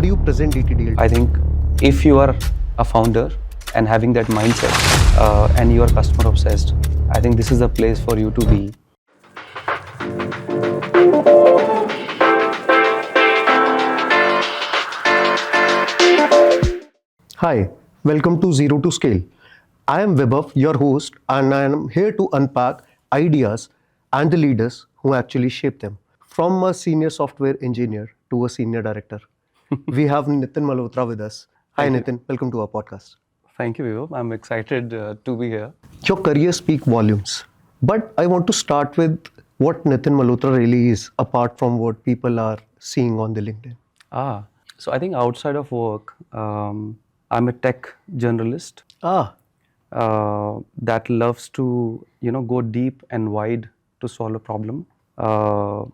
do you present DTDL? I think if you are a founder and having that mindset and you are customer obsessed, I think this is the place for you to be. Hi, welcome to Zero to Scale. I am Vibhav, your host, and I am here to unpack ideas and the leaders who actually shape them. From a senior software engineer to a senior director, we have Nitin Malhotra with us. Hi, Thank you. Nitin. Welcome to our podcast. Thank you, Vibhav. I'm excited to be here. Your career speak volumes, but I want to start with what Nitin Malhotra really is, apart from what people are seeing on the LinkedIn. So I think outside of work, I'm a tech journalist Ah, that loves to go deep and wide to solve a problem. I'm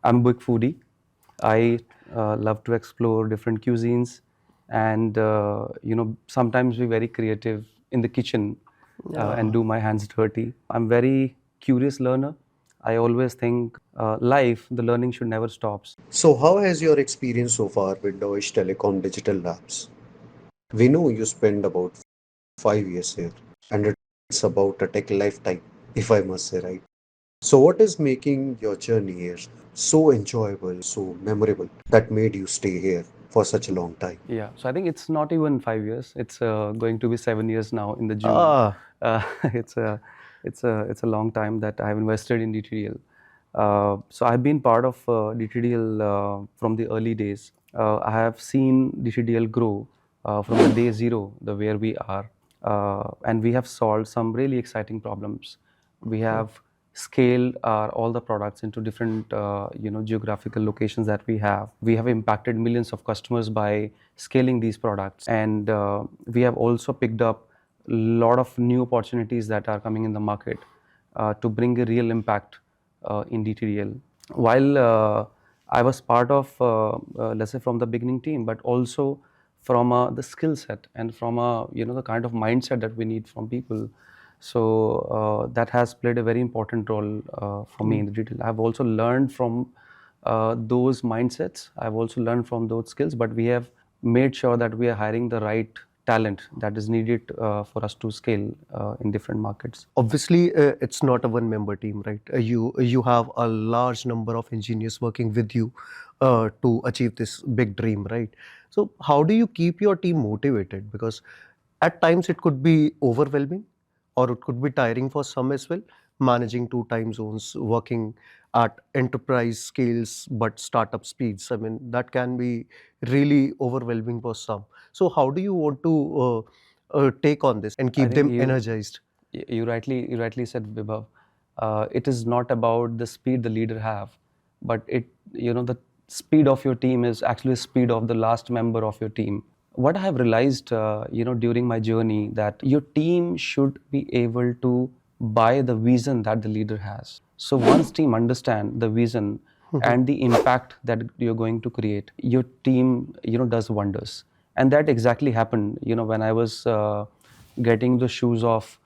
a big foodie. I love to explore different cuisines and sometimes be very creative in the kitchen and do my hands dirty. I'm very curious learner. I always think life, the learning should never stop. So, how has your experience so far with Deutsche Telekom Digital Labs? We know you spent about 5 years here, and it's about a tech lifetime, if I must say, right? So, what is making your journey here so enjoyable, so memorable that made you stay here for such a long time? Yeah, so I think it's not even 5 years. It's going to be 7 years now in the June. ah, It's a long time that I have invested in DTDL. So I've been part of DTDL from the early days. I have seen DTDL grow from the day zero, the where we are, and we have solved some really exciting problems. We have scaled all the products into different geographical locations that we have. We have impacted millions of customers by scaling these products, and we have also picked up a lot of new opportunities that are coming in the market to bring a real impact in DTDL. While I was part of, let's say, from the beginning team, but also from the skill set and from the kind of mindset that we need from people. So that has played a very important role for me in the DTDL. I've also learned from those mindsets. I've also learned from those skills, but we have made sure that we are hiring the right talent that is needed for us to scale in different markets. obviously, it's not a one-member team, right? You have a large number of engineers working with you to achieve this big dream, right? So, how do you keep your team motivated? Because at times it could be overwhelming, or it could be tiring for some as well. Managing two time zones, working at enterprise scales but startup speeds. I mean, that can be really overwhelming for some. So, how do you want to take on this and I keep think them energized? you rightly said, Vibhav. It is not about the speed the leader have, but the speed of your team is actually speed of the last member of your team. What I have realized during my journey, that your team should be able to buy the vision that the leader has. So once team understand the vision and the impact that you're going to create, your team does wonders. And that exactly happened when I was getting the shoes of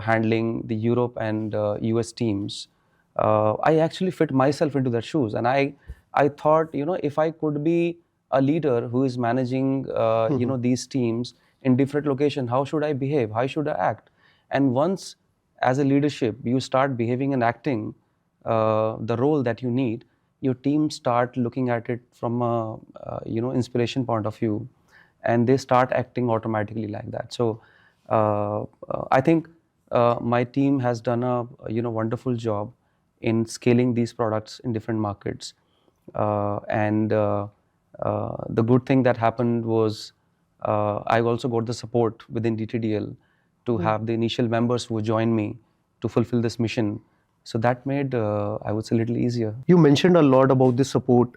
handling the Europe and US teams. I actually fit myself into their shoes, and I thought, if I could be a leader who is managing these teams in different locations, how should I behave? How should I act? And once, as a leadership, you start behaving and acting the role that you need, your team start looking at it from a inspiration point of view, and they start acting automatically like that. So I think my team has done a wonderful job in scaling these products in different markets. And the good thing that happened was I also got the support within DTDL to have the initial members who joined me to fulfill this mission. So that made, I would say, a little easier. You mentioned a lot about the support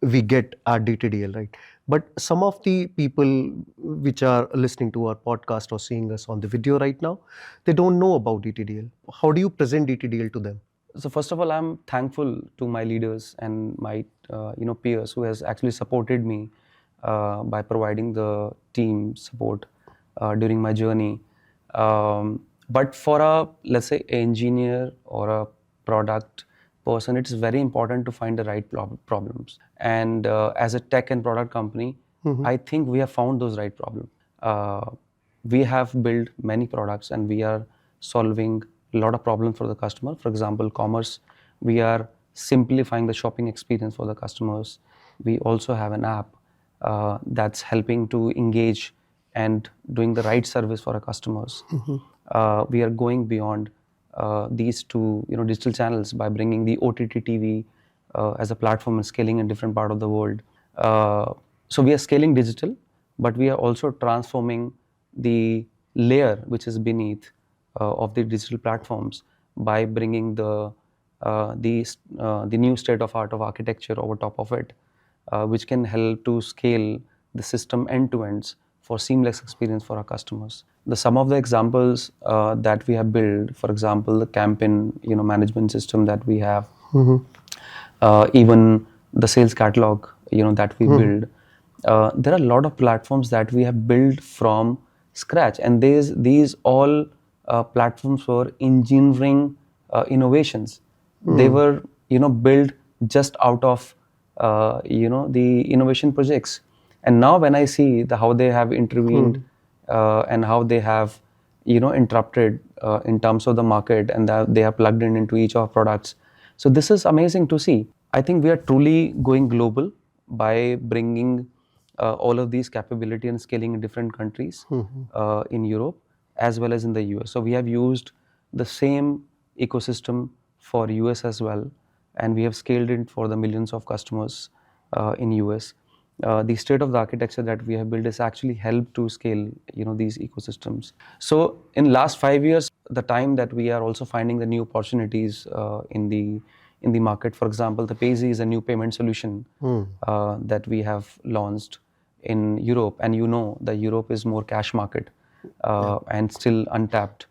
we get at DTDL, right? But some of the people which are listening to our podcast or seeing us on the video right now, they don't know about DTDL. How do you present DTDL to them? So first of all, I'm thankful to my leaders and my peers who has actually supported me by providing the team support during my journey. But for a, let's say, engineer or a product person, it's very important to find the right problems. And as a tech and product company, I think we have found those right problems. We have built many products and we are solving a lot of problems for the customer. For example, commerce, we are simplifying the shopping experience for the customers. We also have an app that's helping to engage and doing the right service for our customers. We are going beyond these two, digital channels by bringing the OTT TV as a platform and scaling in different part of the world. So we are scaling digital, but we are also transforming the layer which is beneath of the digital platforms by bringing the new state of art of architecture over top of it, which can help to scale the system end to ends for seamless experience for our customers. Some of the examples that we have built, for example, the campaign management system that we have, even the sales catalog that we build. There are a lot of platforms that we have built from scratch, and these all platforms were engineering innovations. They were built just out of the innovation projects. And now when I see how they have intervened and how they have interrupted in terms of the market, and that they have plugged into each of our products, so this is amazing to see. I think we are truly going global by bringing all of these capability and scaling in different countries in Europe as well as in the US. So we have used the same ecosystem for US as well, and we have scaled it for the millions of customers in US. The state of the architecture that we have built has actually helped to scale these ecosystems. So in last 5 years, the time that we are also finding the new opportunities in the market. For example, the Paisy is a new payment solution that we have launched in Europe, and that Europe is more cash market and still untapped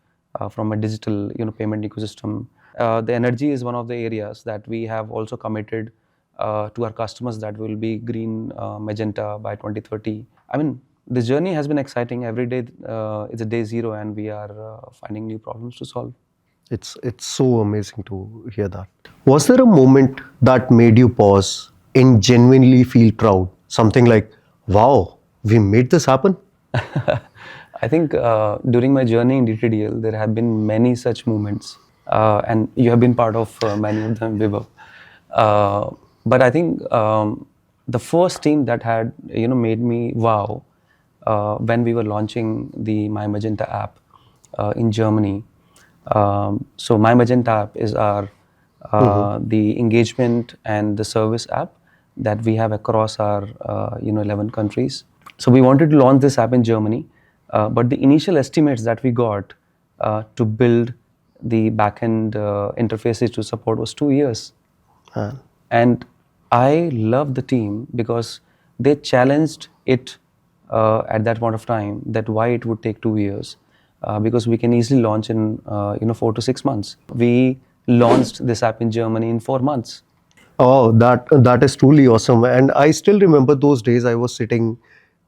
from a digital payment ecosystem. The energy is one of the areas that we have also committed to our customers that will be green magenta by 2030. I mean, the journey has been exciting. Every day is a day zero, and we are finding new problems to solve. It's so amazing to hear that. Was there a moment that made you pause and genuinely feel proud? Something like, wow, we made this happen? I think during my journey in DTDL, there have been many such moments, and you have been part of many of them, Vibhav. But I think the first team that had made me wow when we were launching the My Magenta app in Germany. So My Magenta app is our the engagement and the service app that we have across our 11 countries. So we wanted to launch this app in Germany, but the initial estimates that we got to build the backend interfaces to support was 2 years. And I love the team because they challenged it at that point of time, that why it would take 2 years, because we can easily launch in 4 to 6 months. We launched this app in Germany in 4 months. Oh, that is truly awesome. And I still remember those days I was sitting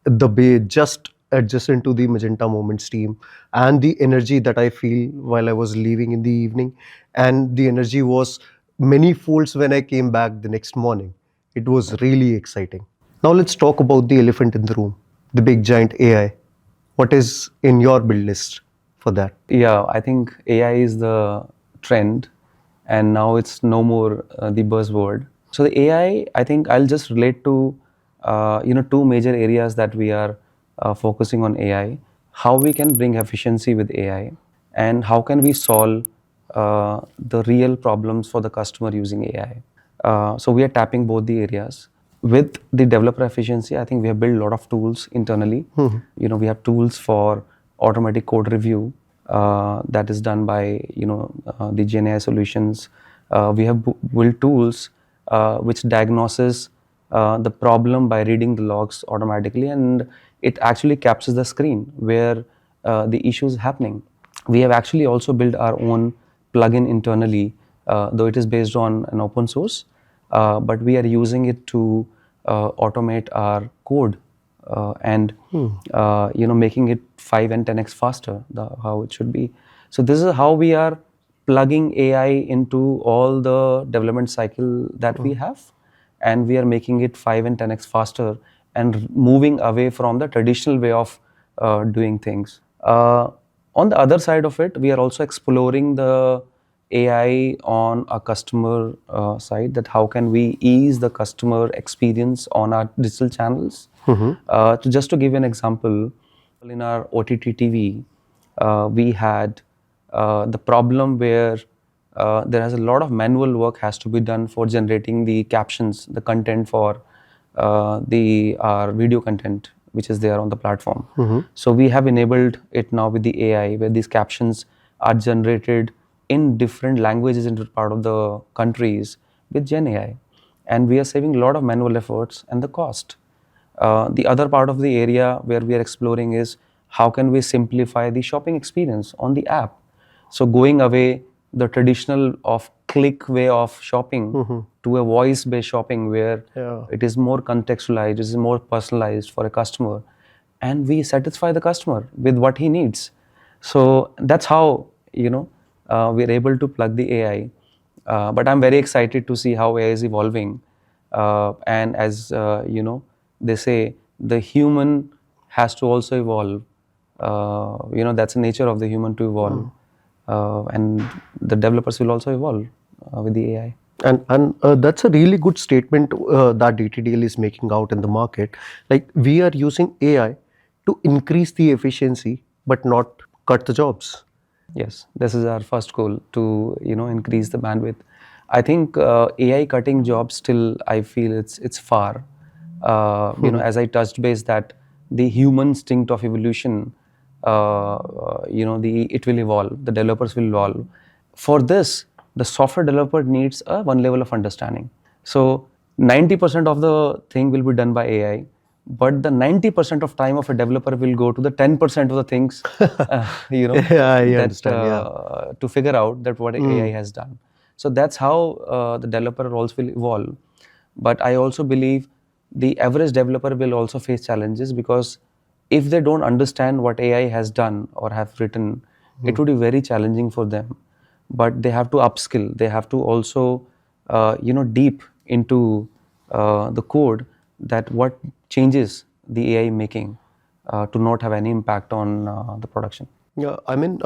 at the bay just adjacent to the Magenta Moments team, and the energy that I feel while I was leaving in the evening, and the energy was many folds when I came back the next morning. It was really exciting. Now let's talk about the elephant in the room, the big giant AI. What is in your build list for that? Yeah, I think AI is the trend, and now it's no more the buzzword. So the AI, I think I'll just relate to two major areas that we are focusing on AI. How we can bring efficiency with AI, and how can we solve the real problems for the customer using AI. So we are tapping both the areas. With the developer efficiency, I think we have built a lot of tools internally. We have tools for automatic code review that is done by the GenAI solutions. We have built tools which diagnoses the problem by reading the logs automatically, and it actually captures the screen where the issue is happening. We have actually also built our own plugin internally, though it is based on an open source, but we are using it to automate our code and making it 5 and 10x faster how it should be. So this is how we are plugging AI into all the development cycle that we have, and we are making it 5 and 10x faster and moving away from the traditional way of doing things. On the other side of it, we are also exploring the AI on a customer side, that how can we ease the customer experience on our digital channels. Just to give you an example, in our OTT TV, we had the problem where there has a lot of manual work has to be done for generating the captions, the content for the our video content which is there on the platform. So we have enabled it now with the AI, where these captions are generated in different languages in part of the countries with Gen AI, and we are saving a lot of manual efforts and the cost. The other part of the area where we are exploring is how can we simplify the shopping experience on the app. So going away the traditional of click way of shopping to a voice-based shopping where it is more contextualized, it is more personalized for a customer, and we satisfy the customer with what he needs. So that's how we're able to plug the AI. But I'm very excited to see how AI is evolving. And as they say, the human has to also evolve. That's the nature of the human to evolve. And the developers will also evolve with the AI. And that's a really good statement that DTDL is making out in the market. Like, we are using AI to increase the efficiency, but not cut the jobs. Yes, this is our first goal, to increase the bandwidth. I think AI cutting jobs still, I feel it's far. As I touched base that the human instinct of evolution, it will evolve. The developers will evolve. For this, the software developer needs a one level of understanding. So 90% of the thing will be done by AI, but the 90% of time of a developer will go to the 10% of the things, Yeah, I that understand. Yeah. to figure out that what AI has done. So that's how the developer also will evolve. But I also believe the average developer will also face challenges, because if they don't understand what AI has done or have written, it would be very challenging for them. But they have to upskill. They have to also, deep into the code, that what changes the AI making to not have any impact on the production. Yeah, I mean,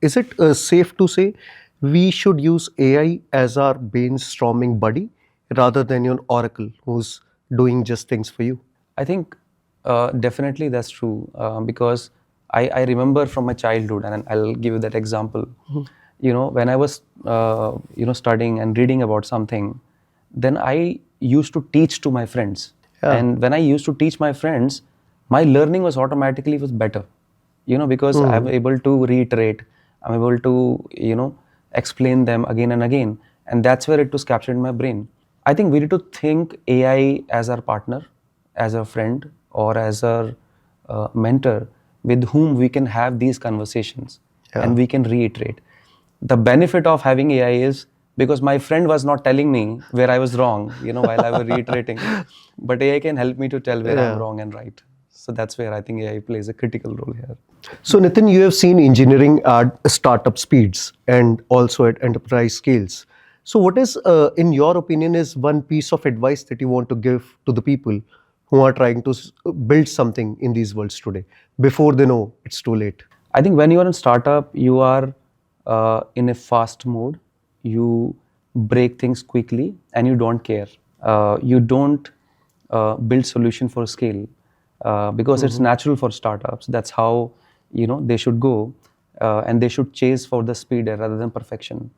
is it safe to say we should use AI as our brainstorming buddy rather than your oracle who's doing just things for you? I think definitely that's true, because I remember from my childhood, and I'll give you that example. When I was studying and reading about something, then I used to teach to my friends. And when I used to teach my friends, my learning was better, because I'm able to reiterate, I'm able to explain them again and again, and that's where it was captured in my brain. I think we need to think AI as our partner, as a friend, or as a mentor with whom we can have these conversations and we can reiterate. The benefit of having AI is because my friend was not telling me where I was wrong, while I was reiterating, but AI can help me to tell where I'm wrong and right. So that's where I think AI plays a critical role here. So, Nitin, you have seen engineering at startup speeds and also at enterprise scales. So, what is, in your opinion, is one piece of advice that you want to give to the people who are trying to build something in these worlds today before they know it's too late? I think when you are in startup, you are in a fast mode. You break things quickly and you don't care. You don't build solution for scale because it's natural for startups. That's how they should go, and they should chase for the speed rather than perfection.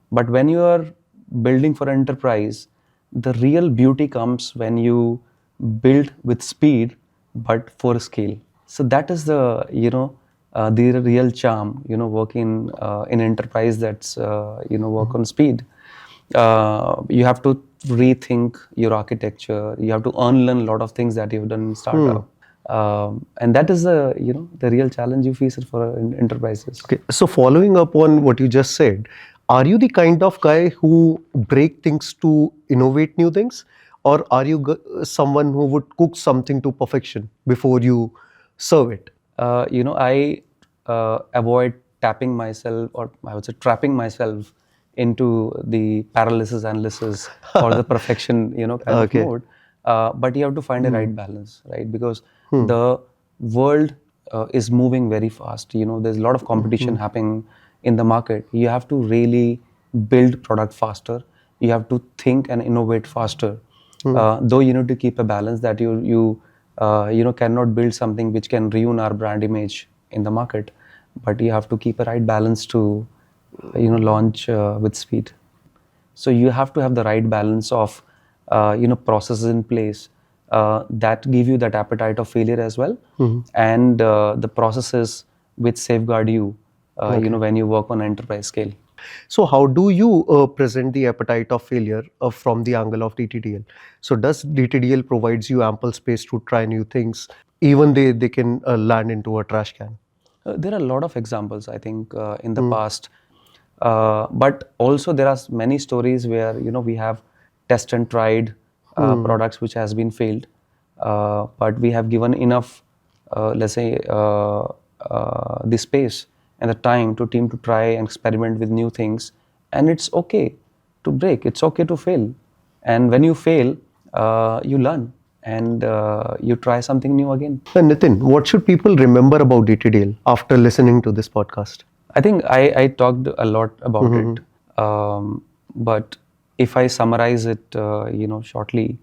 But when you are building for enterprise, the real beauty comes when you build with speed but for scale. So that is the real charm, working in enterprise that's work on speed. You have to rethink your architecture. You have to unlearn a lot of things that you've done in startup. And that is the real challenge you face for enterprises. Okay, so following up on what you just said, are you the kind of guy who break things to innovate new things, or are you someone who would cook something to perfection before you serve it? I avoid tapping myself, or I would say trapping myself into the paralysis analysis or the perfection, kind of Okay. mode. But you have to find a right balance, right? Because the world is moving very fast. There's a lot of competition happening in the market. You have to really build product faster. You have to think and innovate faster. Though you need to keep a balance that you cannot build something which can ruin our brand image in the market, but you have to keep a right balance to launch with speed. So you have to have the right balance of processes in place that give you that appetite of failure as well, and the processes which safeguard you when you work on enterprise scale. So how do you present the appetite of failure from the angle of DTDL? So does DTDL provides you ample space to try new things, even they can land into a trash can? There are a lot of examples, I think, in the past, but also there are many stories where we have test and tried products which has been failed, but we have given enough, let's say, the space and the time to team to try and experiment with new things, and it's okay to break. It's okay to fail, and when you fail, you learn and you try something new again. Nitin, what should people remember about DTDL after listening to this podcast? I think I talked a lot about it, but if I summarize it, shortly,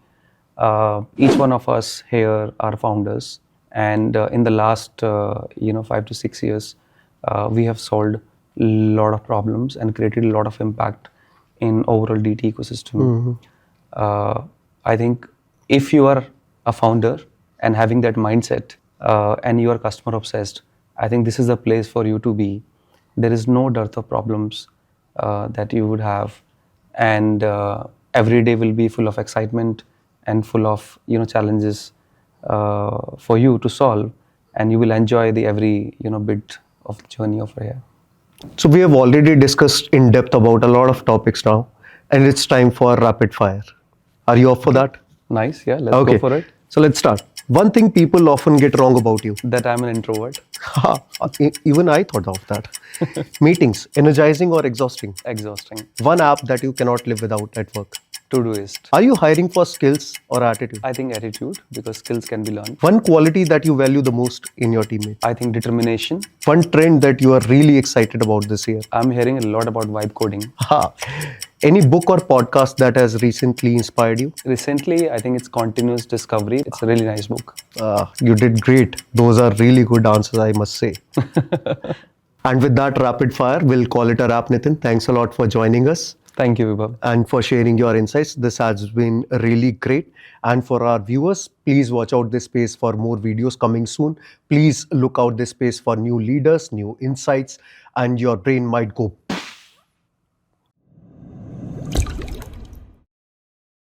each one of us here are founders, and in the last, 5 to 6 years, we have solved a lot of problems and created a lot of impact in overall DT ecosystem. I think if you are a founder and having that mindset, and you are customer obsessed, I think this is the place for you to be. There is no dearth of problems that you would have, and every day will be full of excitement and full of challenges for you to solve, and you will enjoy the every bit of the journey over here. So we have already discussed in depth about a lot of topics now, and it's time for rapid fire. Are you up for that? Nice, yeah, let's go for it. So let's start. One thing people often get wrong about you. That I'm an introvert. Even I thought of that. Meetings, energizing or exhausting? Exhausting. One app that you cannot live without at work. Todoist. Are you hiring for skills or attitude? I think attitude, because skills can be learned. One quality that you value the most in your teammate. I think determination. One trend that you are really excited about this year. I'm hearing a lot about vibe coding. Any book or podcast that has recently inspired you? Recently, I think it's Continuous Discovery. It's a really nice book. You did great. Those are really good answers, I must say. And with that rapid fire, we'll call it a wrap, Nitin. Thanks a lot for joining us. Thank you, Vibhav. And for sharing your insights. This has been really great. And for our viewers, please watch out this space for more videos coming soon. Please look out this space for new leaders, new insights, and your brain might go